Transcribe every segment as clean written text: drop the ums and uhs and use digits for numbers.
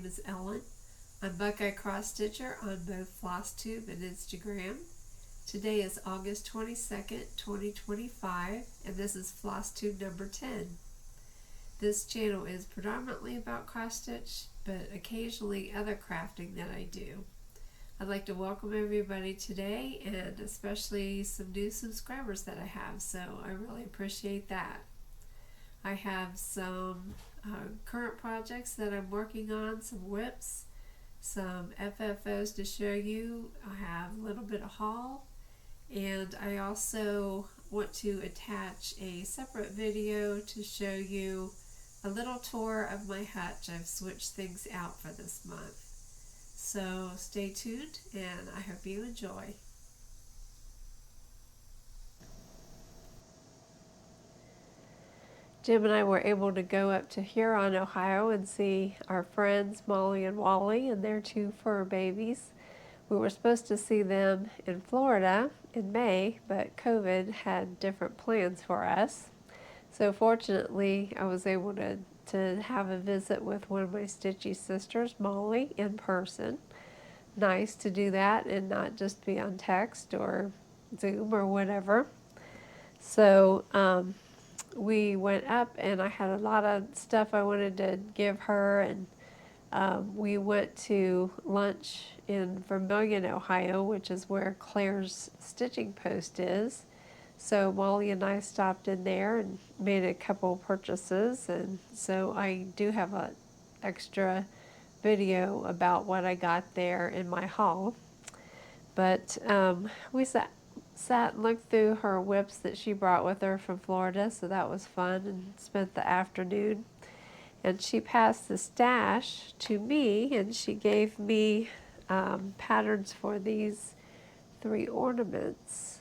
is Ellen. I'm Buckeye Cross Stitcher on both FlossTube and Instagram. Today is August 22nd, 2025, and this is FlossTube number 10. This channel is predominantly about cross stitch, but occasionally other crafting that I do. I'd like to welcome everybody today, and especially some new subscribers that I have, so I really appreciate that. I have some current projects that I'm working on, some whips, some FFOs to show you. I have a little bit of haul, and I also want to attach a separate video to show you a little tour of my hutch. I've switched things out for this month. So stay tuned, and I hope you enjoy. Jim and I were able to go up to Huron, Ohio and see our friends Molly and Wally and their two fur babies. We were supposed to see them in Florida in May, but COVID had different plans for us. So fortunately, I was able to have a visit with one of my stitchy sisters, Molly, in person. Nice to do that and not just be on text or Zoom or whatever. So we went up, and I had a lot of stuff I wanted to give her, and we went to lunch in Vermilion, Ohio, which is where Clare's stitching post is. So Molly and I stopped in there and made a couple purchases, and so I do have an extra video about what I got there in my haul. But we sat and looked through her whips that she brought with her from Florida, so that was fun, and spent the afternoon. And she passed the stash to me, and she gave me patterns for these 3 ornaments.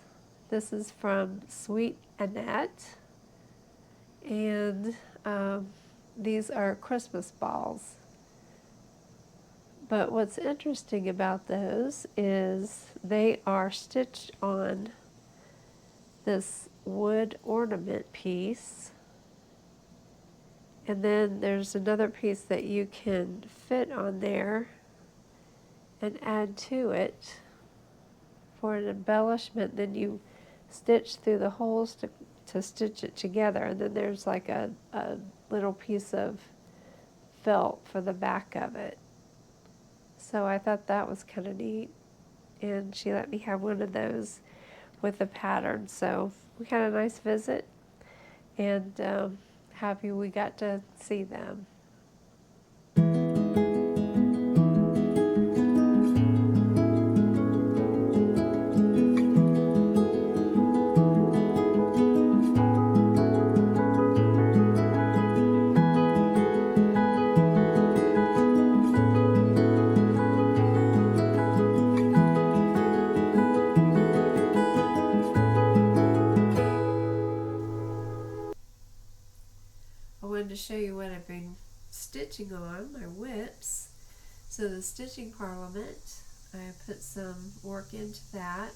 This is from Sweet Annette, and these are Christmas balls. But what's interesting about those is they are stitched on this wood ornament piece, and then there's another piece that you can fit on there and add to it for an embellishment. Then you stitch through the holes to stitch it together, and then there's like a little piece of felt for the back of it. So I thought that was kind of neat, and she let me have one of those with the pattern. So we had a nice visit, and happy we got to see them. I wanted to show you what I've been stitching on, my whips. So the Stitching Parliament, I put some work into that.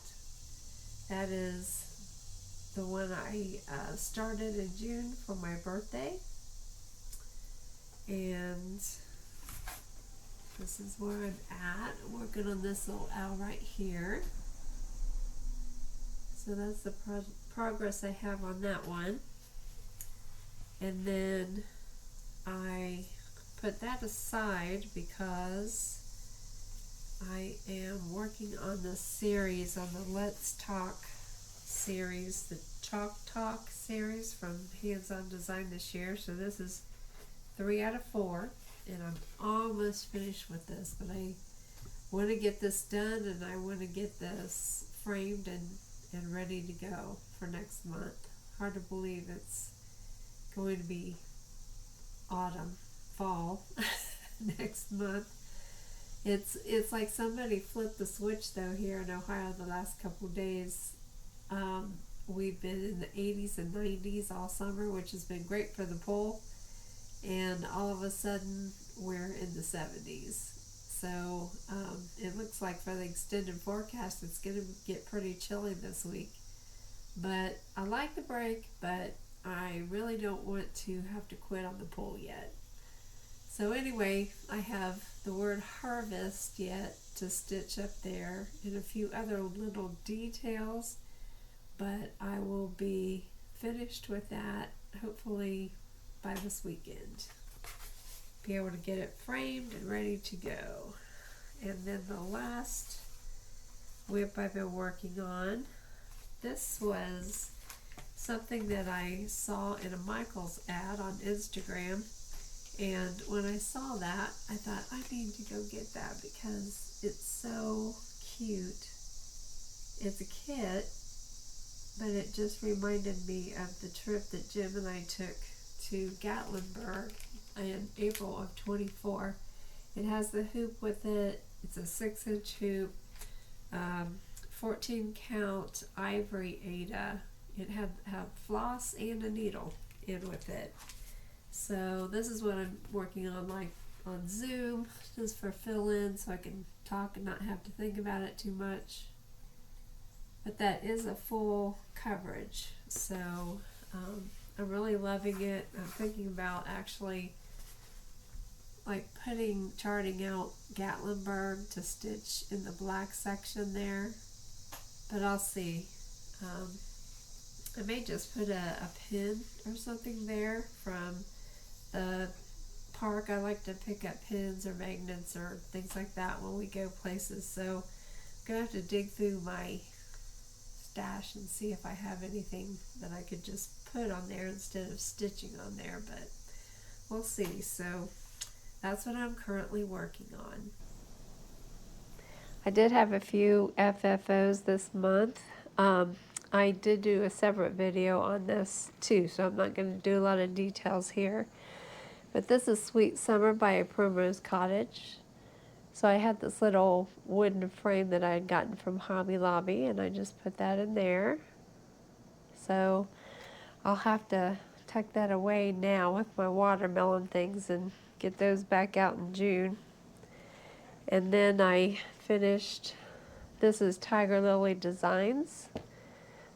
That is the one I started in June for my birthday. And this is where I'm at, working on this little owl right here. So that's the progress I have on that one. And then I put that aside because I am working on this series, on the Let's Talk series, the Chalk Talk series from Hands On Design this year. So this is 3 out of 4, and I'm almost finished with this, but I want to get this done, and I want to get this framed and ready to go for next month. Hard to believe it's going to be fall next month. It's like somebody flipped the switch though here in Ohio the last couple of days. We've been in the 80s and 90s all summer, which has been great for the pool, and all of a sudden we're in the 70s. So it looks like for the extended forecast it's going to get pretty chilly this week. But I like the break, but I really don't want to have to quit on the pool yet. So anyway, I have the word harvest yet to stitch up there and a few other little details, but I will be finished with that hopefully by this weekend. Be able to get it framed and ready to go. And then the last whip I've been working on, this was something that I saw in a Michaels ad on Instagram, and when I saw that I thought I need to go get that because it's so cute. It's a kit, but it just reminded me of the trip that Jim and I took to Gatlinburg in April of 24. It has the hoop with it. It's a 6-inch hoop, 14 count ivory Ada. It had floss and a needle in with it. So this is what I'm working on, like on Zoom, just for fill-in so I can talk and not have to think about it too much. But that is a full coverage, so I'm really loving it. I'm thinking about actually like charting out Gatlinburg to stitch in the black section there, but I'll see. I may just put a pin or something there from the park. I like to pick up pins or magnets or things like that when we go places, so I'm gonna have to dig through my stash and see if I have anything that I could just put on there instead of stitching on there, but we'll see. So that's what I'm currently working on. I did have a few FFOs this month. I did do a separate video on this too, so I'm not going to do a lot of details here. But this is Sweet Summer by a Primrose Cottage. So I had this little wooden frame that I had gotten from Hobby Lobby, and I just put that in there. So I'll have to tuck that away now with my watermelon things and get those back out in June. And then I finished, this is Tiger Lily Designs.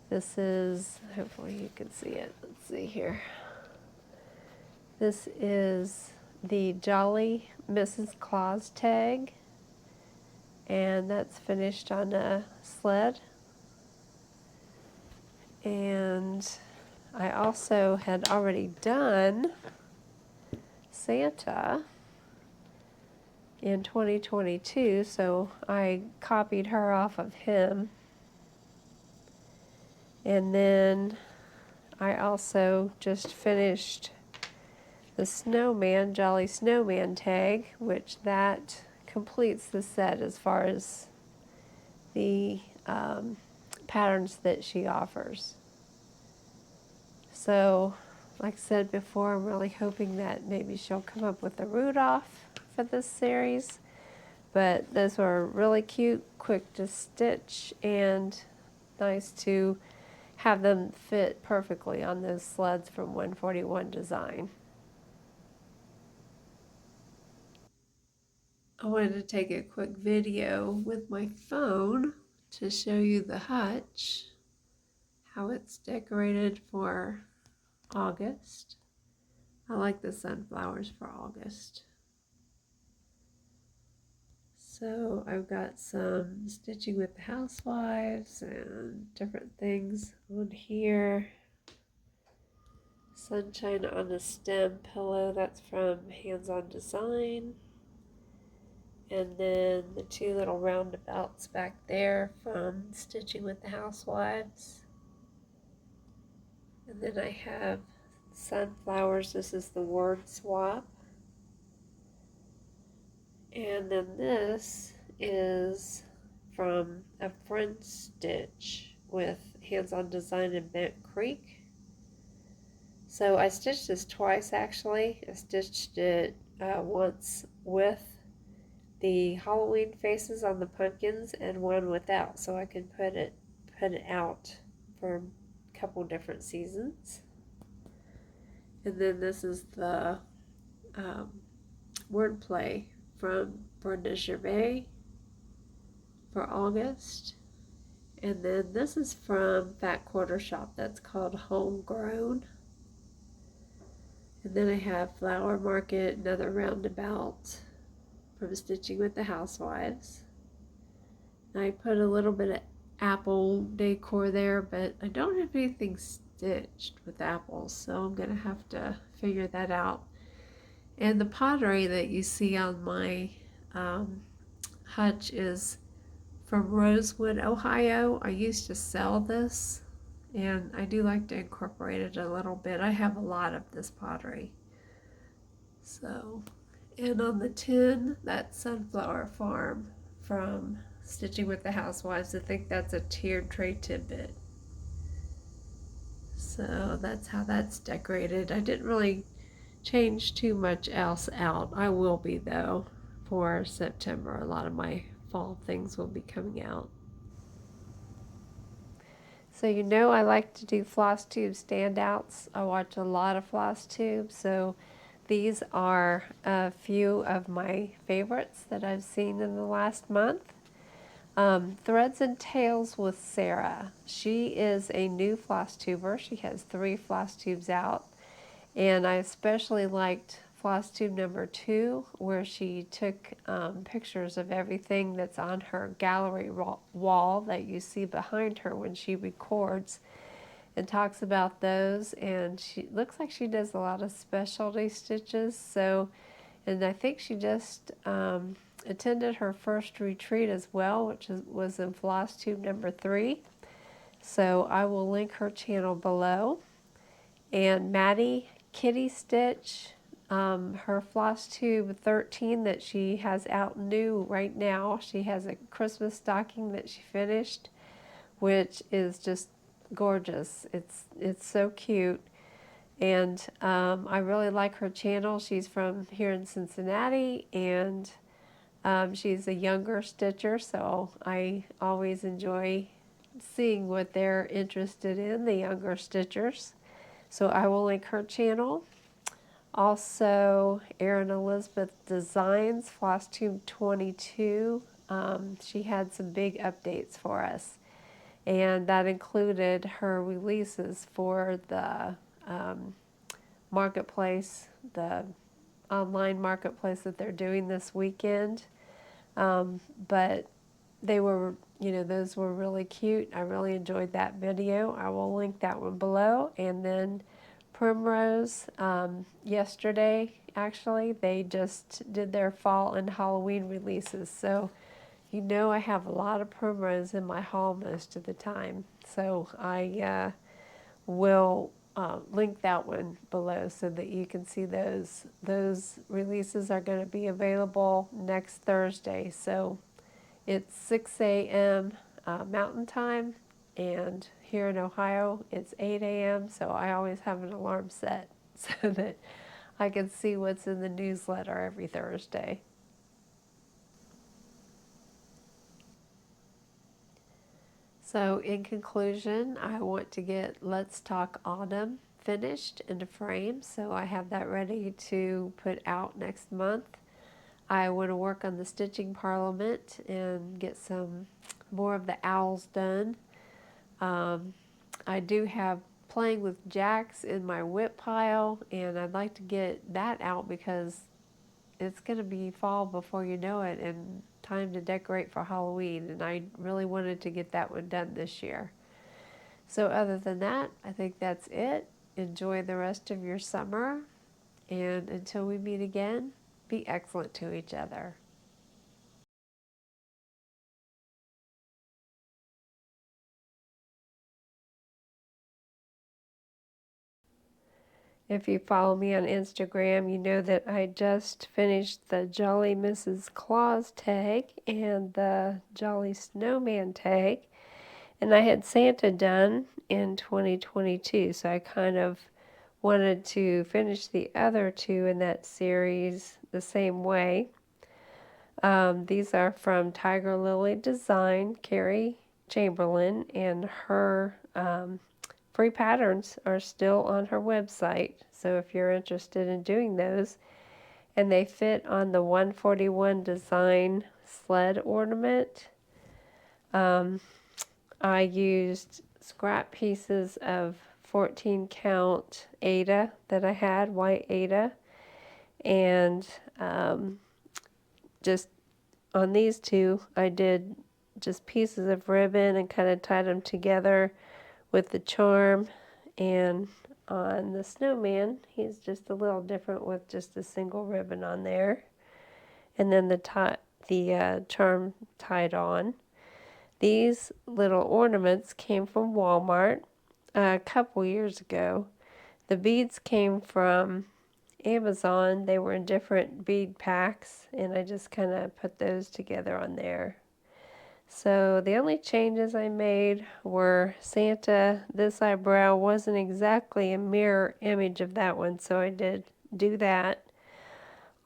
This is, hopefully you can see it. Let's see here. This is the Jolly Mrs. Claus tag, and that's finished on a sled. And I also had already done Santa in 2022, so I copied her off of him. And then I also just finished the Snowman, Jolly Snowman tag, which that completes the set as far as the patterns that she offers. So, like I said before, I'm really hoping that maybe she'll come up with a Rudolph for this series. But those were really cute, quick to stitch, and nice to have them fit perfectly on those sleds from 141 Design. I wanted to take a quick video with my phone to show you the hutch, how it's decorated for August. I like the sunflowers for August. So I've got some stitching with the Housewives and different things on here. Sunshine on a Stem pillow, that's from Hands On Design. And then the two little roundabouts back there from Stitching with the Housewives. And then I have sunflowers. This is the word swap. And then this is from a friend stitch with Hands On Design in Bent Creek. So I stitched this twice actually. I stitched it once with the Halloween faces on the pumpkins and one without, so I could put it out for a couple different seasons. And then this is the wordplay from Brenda Gervais for August. And then this is from Fat Quarter Shop, that's called Homegrown. And then I have Flower Market, another roundabout from Stitching with the Housewives. And I put a little bit of apple decor there, but I don't have anything stitched with apples, so I'm going to have to figure that out. And the pottery that you see on my hutch is from Rosewood, Ohio. I used to sell this, and I do like to incorporate it a little bit. I have a lot of this pottery. So, and on the tin, that Sunflower Farm from Stitching with the Housewives. I think that's a tiered tray tidbit. So that's how that's decorated. I didn't really change too much else out. I will be though for September. A lot of my fall things will be coming out. So you know I like to do FlossTube standouts. I watch a lot of FlossTube, so these are a few of my favorites that I've seen in the last month. Threads and Tails with Sarah. She is a new FlossTuber. She has 3 FlossTubes out, and I especially liked FlossTube number 2, where she took pictures of everything that's on her gallery wall that you see behind her when she records, and talks about those. And she looks like she does a lot of specialty stitches. So, and I think she just attended her first retreat as well, which was in FlossTube number 3. So I will link her channel below. And Maddie Kitty Stitch, her FlossTube 13 that she has out new right now. She has a Christmas stocking that she finished, which is just gorgeous. It's so cute. And I really like her channel. She's from here in Cincinnati, and she's a younger stitcher, so I always enjoy seeing what they're interested in, the younger stitchers. So I will link her channel. Also, Erin Elizabeth Designs, FlossTube 22. She had some big updates for us, and that included her releases for the marketplace, the online marketplace that they're doing this weekend. But they were, those were really cute. I really enjoyed that video. I will link that one below. And then Primrose, yesterday, actually, they just did their fall and Halloween releases. So, I have a lot of Primrose in my haul most of the time. So I will link that one below so that you can see those. Those releases are going to be available next Thursday. So it's 6 a.m. Mountain Time, and here in Ohio it's 8 a.m. So I always have an alarm set so that I can see what's in the newsletter every Thursday. So in conclusion, I want to get Let's Talk Autumn finished in a frame, so I have that ready to put out next month. I want to work on the Stitching Parliament and get some more of the owls done. I do have Playing with Jacks in my whip pile, and I'd like to get that out because it's going to be fall before you know it and time to decorate for Halloween, and I really wanted to get that one done this year. So other than that, I think that's it. Enjoy the rest of your summer, and until we meet again, be excellent to each other. If you follow me on Instagram, you know that I just finished the Jolly Mrs. Claus tag and the Jolly Snowman tag, and I had Santa done in 2022, so I kind of wanted to finish the other 2 in that series the same way. These are from Tiger Lily Design, Carrie Chamberlain, and her free patterns are still on her website, so if you're interested in doing those, and they fit on the 141 design sled ornament. I used scrap pieces of 14 count Ada that I had, white Ada, and just on these two I did just pieces of ribbon and kind of tied them together with the charm. And on the Snowman, he's just a little different with just a single ribbon on there, and then the charm tied on. These little ornaments came from Walmart a couple years ago. The beads came from Amazon. They were in different bead packs, and I just kind of put those together on there. So the only changes I made were Santa. This eyebrow wasn't exactly a mirror image of that one, so I did do that.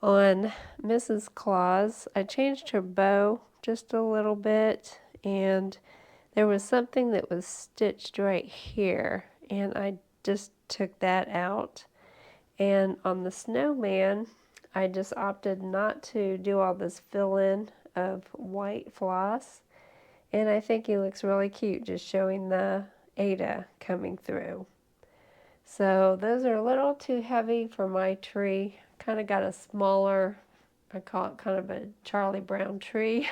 On Mrs. Claus, I changed her bow just a little bit, and there was something that was stitched right here, and I just took that out. And on the Snowman, I just opted not to do all this fill-in of white floss. And I think he looks really cute just showing the Ada coming through. So those are a little too heavy for my tree. Kind of got a smaller, I call it kind of a Charlie Brown tree.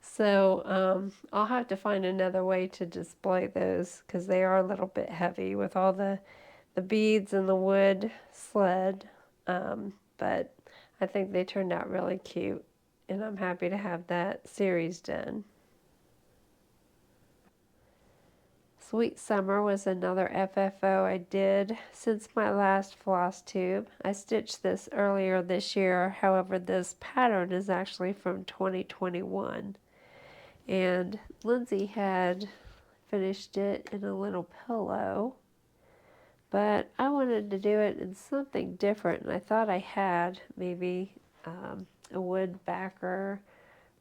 So I'll have to find another way to display those because they are a little bit heavy with all the beads and the wood sled. But I think they turned out really cute, and I'm happy to have that series done. Sweet Summer was another FFO I did since my last FlossTube. I stitched this earlier this year, however this pattern is actually from 2021. And Lindsay had finished it in a little pillow, but I wanted to do it in something different, and I thought I had maybe a wood backer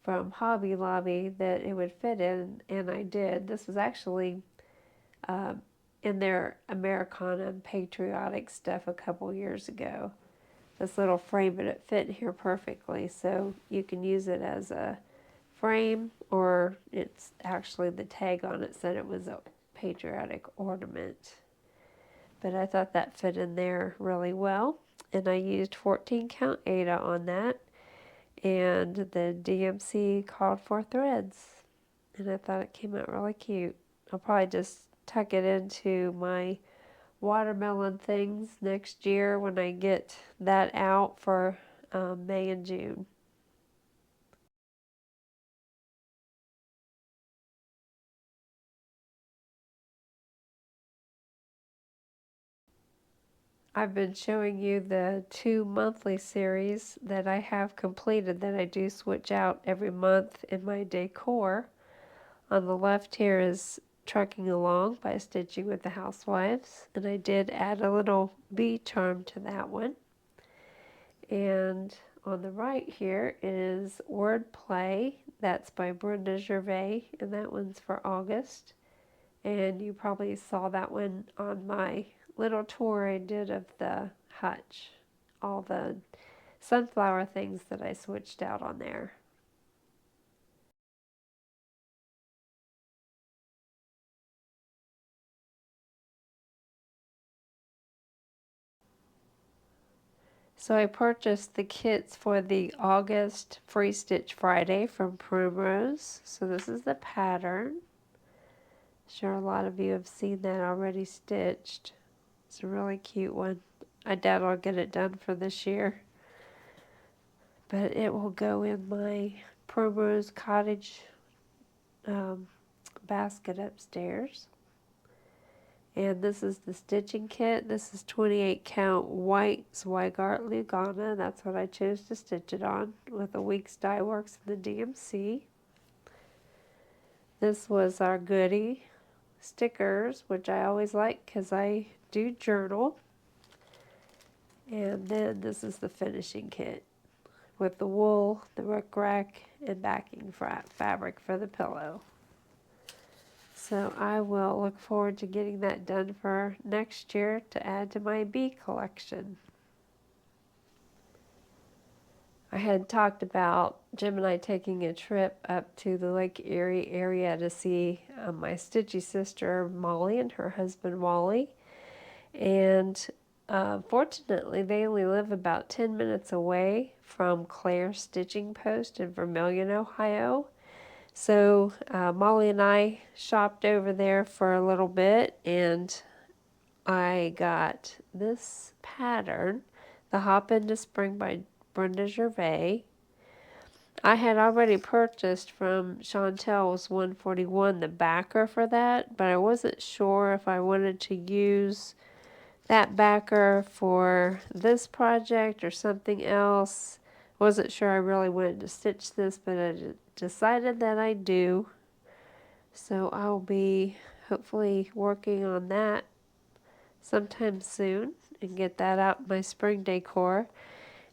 from Hobby Lobby that it would fit in, and I did. This was actually in their Americana and patriotic stuff a couple years ago. This little frame, but it fit here perfectly, so you can use it as a frame, or it's actually the tag on it said it was a patriotic ornament. But I thought that fit in there really well, and I used 14 count Ada on that, and the DMC called for threads, and I thought it came out really cute. I'll probably just tuck it into my watermelon things next year when I get that out for May and June. I've been showing you the 2 monthly series that I have completed that I do switch out every month in my decor. On the left here is Trucking Along by Stitchy with the Housewives, and I did add a little bee charm to that one. And on the right here is Wordplay, that's by Brenda Gervais, and that one's for August. And you probably saw that one on my little tour I did of the Hutch, all the sunflower things that I switched out on there. So I purchased the kits for the August Free Stitch Friday from Primrose. So this is the pattern. Sure, a lot of you have seen that already stitched. It's a really cute one. I doubt I'll get it done for this year, but it will go in my Primrose Cottage basket upstairs. And this is the stitching kit. This is 28 count white Zweigart Lugana. That's what I chose to stitch it on with a Weeks Dye Works and the DMC. This was our goodie stickers, which I always like because I do journal. And then this is the finishing kit with the wool, the rickrack, and backing fabric for the pillow. So I will look forward to getting that done for next year to add to my bee collection. I had talked about Jim and I taking a trip up to the Lake Erie area to see my stitchy sister Molly and her husband Wally. And fortunately, they only live about 10 minutes away from Clare Stitching Post in Vermilion, Ohio. So Molly and I shopped over there for a little bit, and I got this pattern, the Hop into Spring by Brenda Gervais. I had already purchased from Chantel's 141 the backer for that, but I wasn't sure if I wanted to use that backer for this project or something else. Wasn't sure I really wanted to stitch this, but I decided that I do. So I'll be hopefully working on that sometime soon and get that out in my spring decor.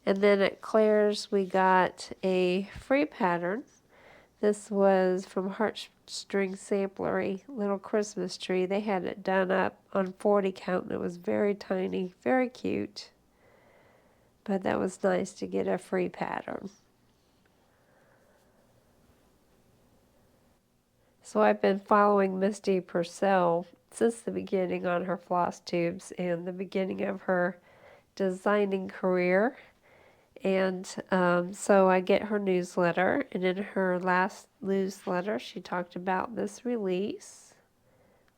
And then at Claire's we got a free pattern. This was from Heartstring Samplery, Little Christmas Tree. They had it done up on 40 count and it was very tiny, very cute. But that was nice to get a free pattern. So I've been following Misty Purcell since the beginning on her FlossTubes and the beginning of her designing career. And so I get her newsletter, and in her last newsletter she talked about this release,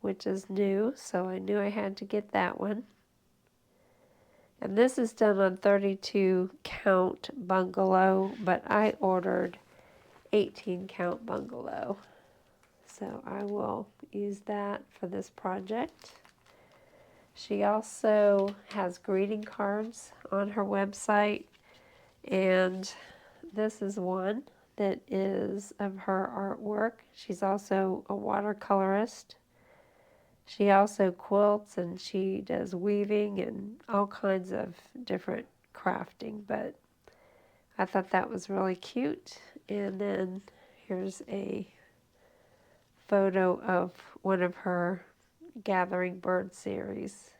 which is new, so I knew I had to get that one. And this is done on 32 count bungalow, but I ordered 18 count bungalow. So I will use that for this project. She also has greeting cards on her website, and this is one that is of her artwork. She's also a watercolorist. She also quilts and she does weaving and all kinds of different crafting, but I thought that was really cute. And then here's a photo of one of her Gathering Bird series.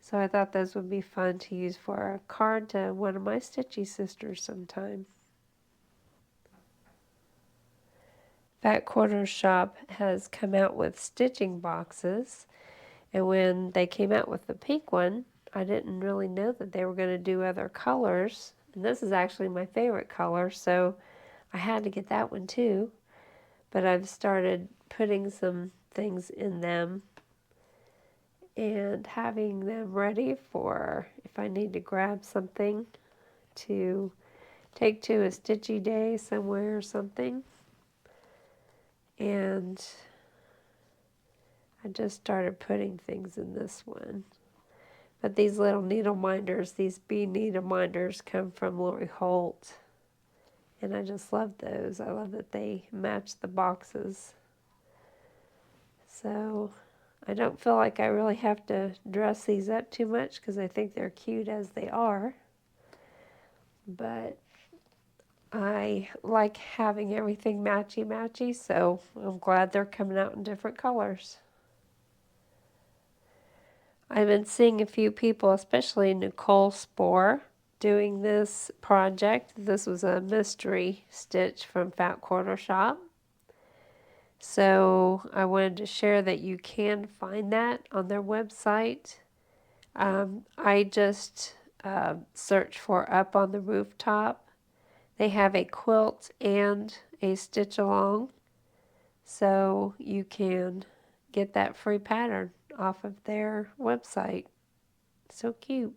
So I thought those would be fun to use for a card to one of my stitchy sisters sometime. Fat Quarters Shop has come out with stitching boxes, and when they came out with the pink one, I didn't really know that they were going to do other colors. And this is actually my favorite color, so I had to get that one too. But I've started putting some things in them and having them ready for if I need to grab something to take to a stitchy day somewhere or something. And I just started putting things in this one. But these little needle minders, these bee needle minders, come from Lori Holt. And I just love those. I love that they match the boxes. So I don't feel like I really have to dress these up too much because I think they're cute as they are. But I like having everything matchy-matchy, so I'm glad they're coming out in different colors. I've been seeing a few people, especially Nicole Spohr, doing this project. This was a mystery stitch from Fat Quarter Shop. So I wanted to share that you can find that on their website. I just searched for Up on the Rooftop. They have a quilt and a stitch along, so you can get that free pattern off of their website. So cute.